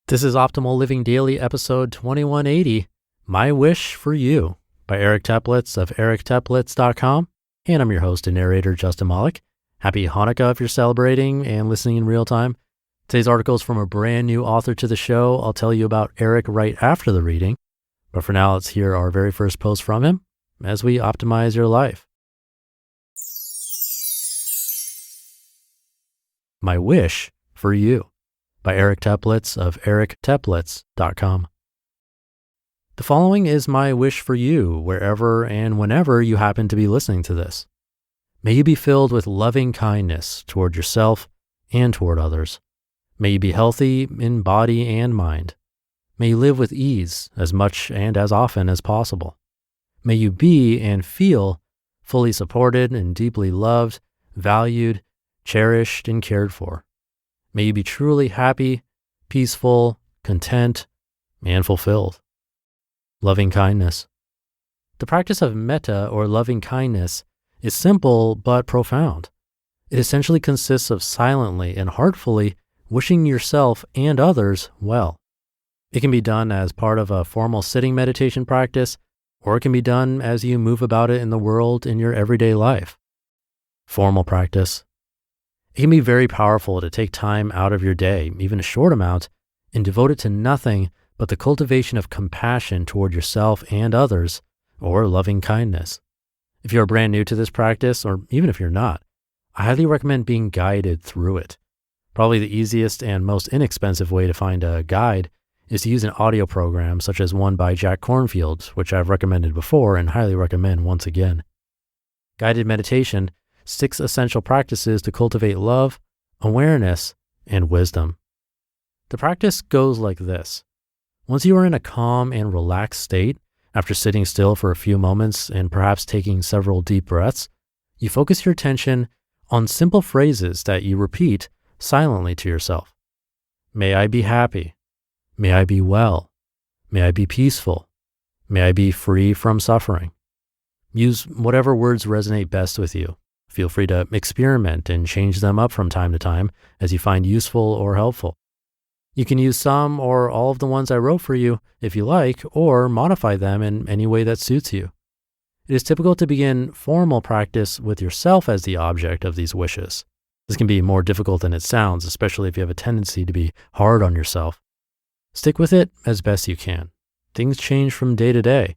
This is Optimal Living Daily, episode 2180, My Wish for You, by Eric Teplitz of ericteplitz.com. And I'm your host and narrator, Justin Malik. Happy Hanukkah if you're celebrating and listening in real time. Today's article is from a brand new author to the show. I'll tell you about Eric right after the reading. But for now, let's hear our very first post from him as we optimize your life. My Wish for You, by Eric Teplitz of ericteplitz.com. The following is my wish for you, wherever and whenever you happen to be listening to this. May you be filled with loving kindness toward yourself and toward others. May you be healthy in body and mind. May you live with ease as much and as often as possible. May you be and feel fully supported and deeply loved, valued, cherished, and cared for. May you be truly happy, peaceful, content, and fulfilled. Loving kindness. The practice of metta, or loving kindness, is simple but profound. It essentially consists of silently and heartfully wishing yourself and others well. It can be done as part of a formal sitting meditation practice, or it can be done as you move about it in the world in your everyday life. Formal practice. It can be very powerful to take time out of your day, even a short amount, and devote it to nothing but the cultivation of compassion toward yourself and others, or loving kindness. If you're brand new to this practice, or even if you're not, I highly recommend being guided through it. Probably the easiest and most inexpensive way to find a guide is to use an audio program such as one by Jack Kornfield, which I've recommended before and highly recommend once again. Guided meditation, 6 essential practices to cultivate love, awareness, and wisdom. The practice goes like this. Once you are in a calm and relaxed state, after sitting still for a few moments and perhaps taking several deep breaths, you focus your attention on simple phrases that you repeat silently to yourself. May I be happy. May I be well. May I be peaceful. May I be free from suffering. Use whatever words resonate best with you. Feel free to experiment and change them up from time to time as you find useful or helpful. You can use some or all of the ones I wrote for you if you like, or modify them in any way that suits you. It is typical to begin formal practice with yourself as the object of these wishes. This can be more difficult than it sounds, especially if you have a tendency to be hard on yourself. Stick with it as best you can. Things change from day to day.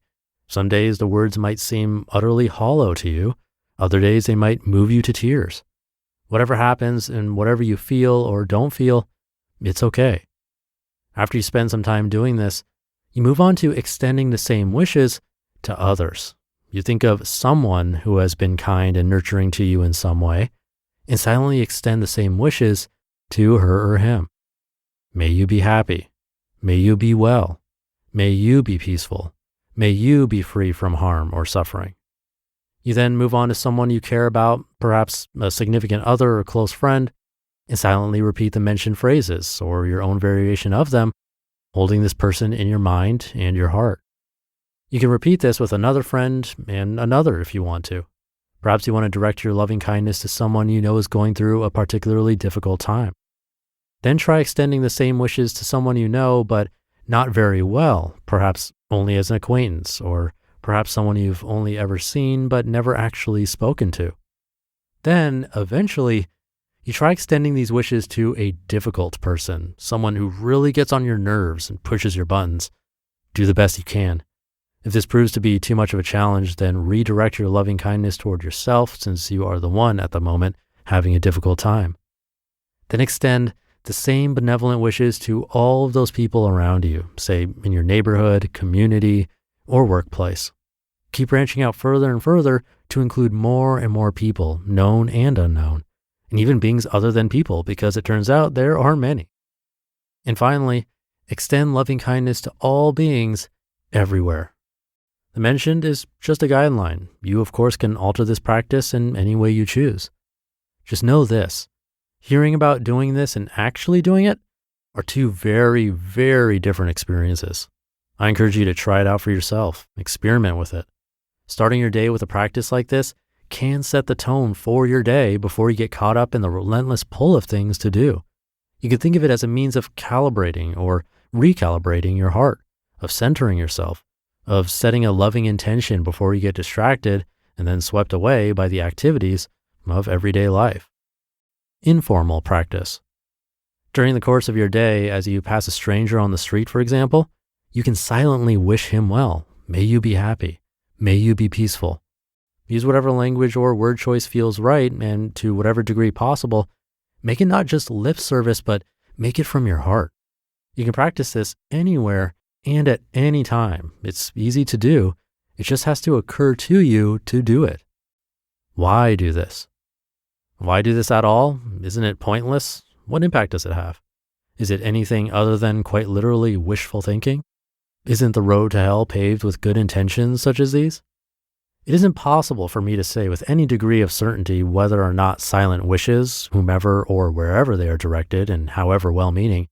Some days the words might seem utterly hollow to you. Other days they might move you to tears. Whatever happens and whatever you feel or don't feel, it's okay. After you spend some time doing this, you move on to extending the same wishes to others. You think of someone who has been kind and nurturing to you in some way, and silently extend the same wishes to her or him. May you be happy. May you be well. May you be peaceful. May you be free from harm or suffering. You then move on to someone you care about, perhaps a significant other or close friend, and silently repeat the mentioned phrases or your own variation of them, holding this person in your mind and your heart. You can repeat this with another friend and another if you want to. Perhaps you want to direct your loving kindness to someone you know is going through a particularly difficult time. Then try extending the same wishes to someone you know, but not very well, perhaps only as an acquaintance, or perhaps someone you've only ever seen but never actually spoken to. Then, eventually, you try extending these wishes to a difficult person, someone who really gets on your nerves and pushes your buttons. Do the best you can. If this proves to be too much of a challenge, then redirect your loving kindness toward yourself, since you are the one at the moment having a difficult time. Then extend the same benevolent wishes to all of those people around you, say in your neighborhood, community, or workplace. Keep branching out further and further to include more and more people, known and unknown, and even beings other than people, because it turns out there are many. And finally, extend loving kindness to all beings everywhere. The mentioned is just a guideline. You, of course, can alter this practice in any way you choose. Just know this: hearing about doing this and actually doing it are two very, very different experiences. I encourage you to try it out for yourself, experiment with it. Starting your day with a practice like this can set the tone for your day before you get caught up in the relentless pull of things to do. You can think of it as a means of calibrating or recalibrating your heart, of centering yourself, of setting a loving intention before you get distracted and then swept away by the activities of everyday life. Informal practice. During the course of your day, as you pass a stranger on the street, for example, you can silently wish him well. May you be happy. May you be peaceful. Use whatever language or word choice feels right, and to whatever degree possible, make it not just lip service, but make it from your heart. You can practice this anywhere and at any time. It's easy to do. It just has to occur to you to do it. Why do this? Why do this at all? Isn't it pointless? What impact does it have? Is it anything other than quite literally wishful thinking? Isn't the road to hell paved with good intentions such as these? It isn't possible for me to say with any degree of certainty whether or not silent wishes, whomever or wherever they are directed and however well-meaning,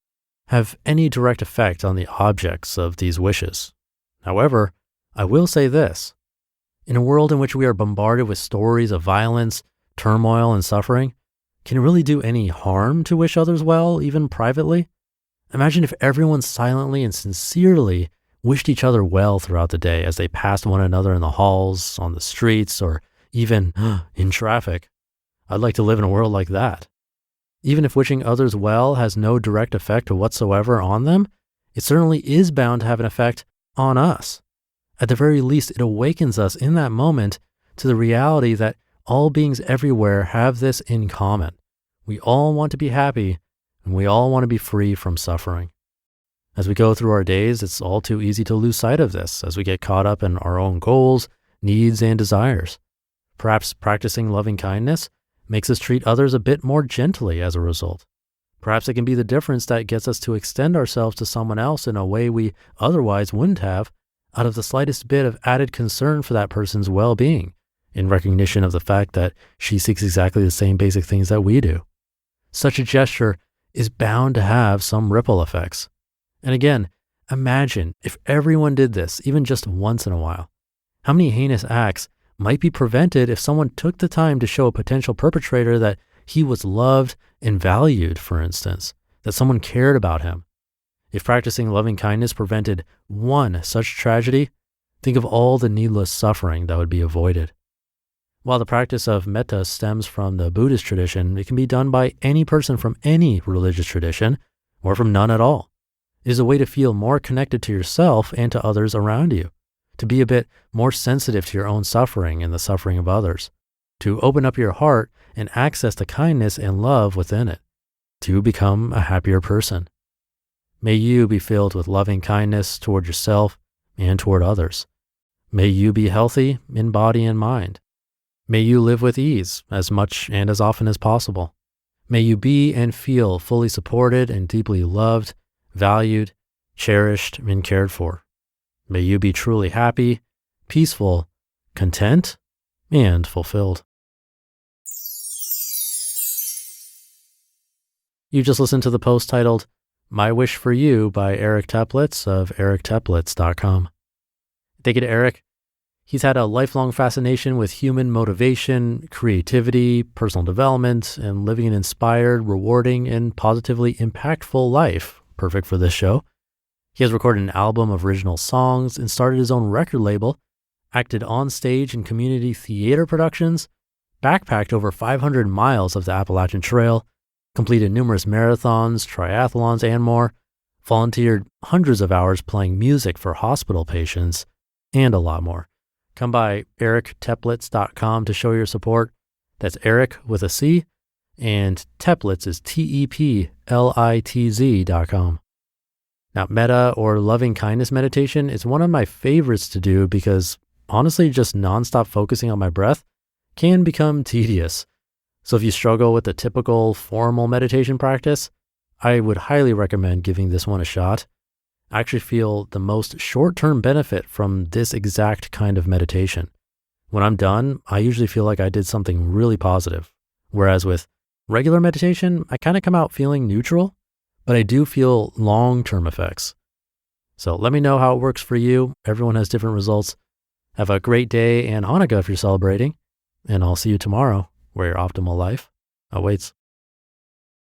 have any direct effect on the objects of these wishes. However, I will say this. In a world in which we are bombarded with stories of violence, turmoil, and suffering, can it really do any harm to wish others well, even privately? Imagine if everyone silently and sincerely wished each other well throughout the day as they passed one another in the halls, on the streets, or even in traffic. I'd like to live in a world like that. Even if wishing others well has no direct effect whatsoever on them, it certainly is bound to have an effect on us. At the very least, it awakens us in that moment to the reality that all beings everywhere have this in common. We all want to be happy, and we all want to be free from suffering. As we go through our days, it's all too easy to lose sight of this as we get caught up in our own goals, needs, and desires. Perhaps practicing loving kindness makes us treat others a bit more gently as a result. Perhaps it can be the difference that gets us to extend ourselves to someone else in a way we otherwise wouldn't have, out of the slightest bit of added concern for that person's well-being, in recognition of the fact that she seeks exactly the same basic things that we do. Such a gesture is bound to have some ripple effects. And again, imagine if everyone did this, even just once in a while. How many heinous acts might be prevented if someone took the time to show a potential perpetrator that he was loved and valued, for instance, that someone cared about him? If practicing loving kindness prevented one such tragedy, think of all the needless suffering that would be avoided. While the practice of Metta stems from the Buddhist tradition, it can be done by any person from any religious tradition or from none at all. It is a way to feel more connected to yourself and to others around you, to be a bit more sensitive to your own suffering and the suffering of others, to open up your heart and access the kindness and love within it, to become a happier person. May you be filled with loving kindness toward yourself and toward others. May you be healthy in body and mind. May you live with ease as much and as often as possible. May you be and feel fully supported and deeply loved, valued, cherished, and cared for. May you be truly happy, peaceful, content, and fulfilled. You just listened to the post titled, My Wish for You by Eric Teplitz of ericteplitz.com. Thank you to Eric. He's had a lifelong fascination with human motivation, creativity, personal development, and living an inspired, rewarding, and positively impactful life, perfect for this show. He has recorded an album of original songs and started his own record label, acted on stage in community theater productions, backpacked over 500 miles of the Appalachian Trail, completed numerous marathons, triathlons, and more, volunteered hundreds of hours playing music for hospital patients, and a lot more. Come by ericteplitz.com to show your support. That's Eric with a C, and Teplitz is Teplitz.com. Now, Metta or loving kindness meditation is one of my favorites to do because honestly, just nonstop focusing on my breath can become tedious. So if you struggle with the typical formal meditation practice, I would highly recommend giving this one a shot. I actually feel the most short-term benefit from this exact kind of meditation. When I'm done, I usually feel like I did something really positive. Whereas with regular meditation, I kind of come out feeling neutral, but I do feel long-term effects. So let me know how it works for you. Everyone has different results. Have a great day and Hanukkah if you're celebrating, and I'll see you tomorrow where your optimal life awaits.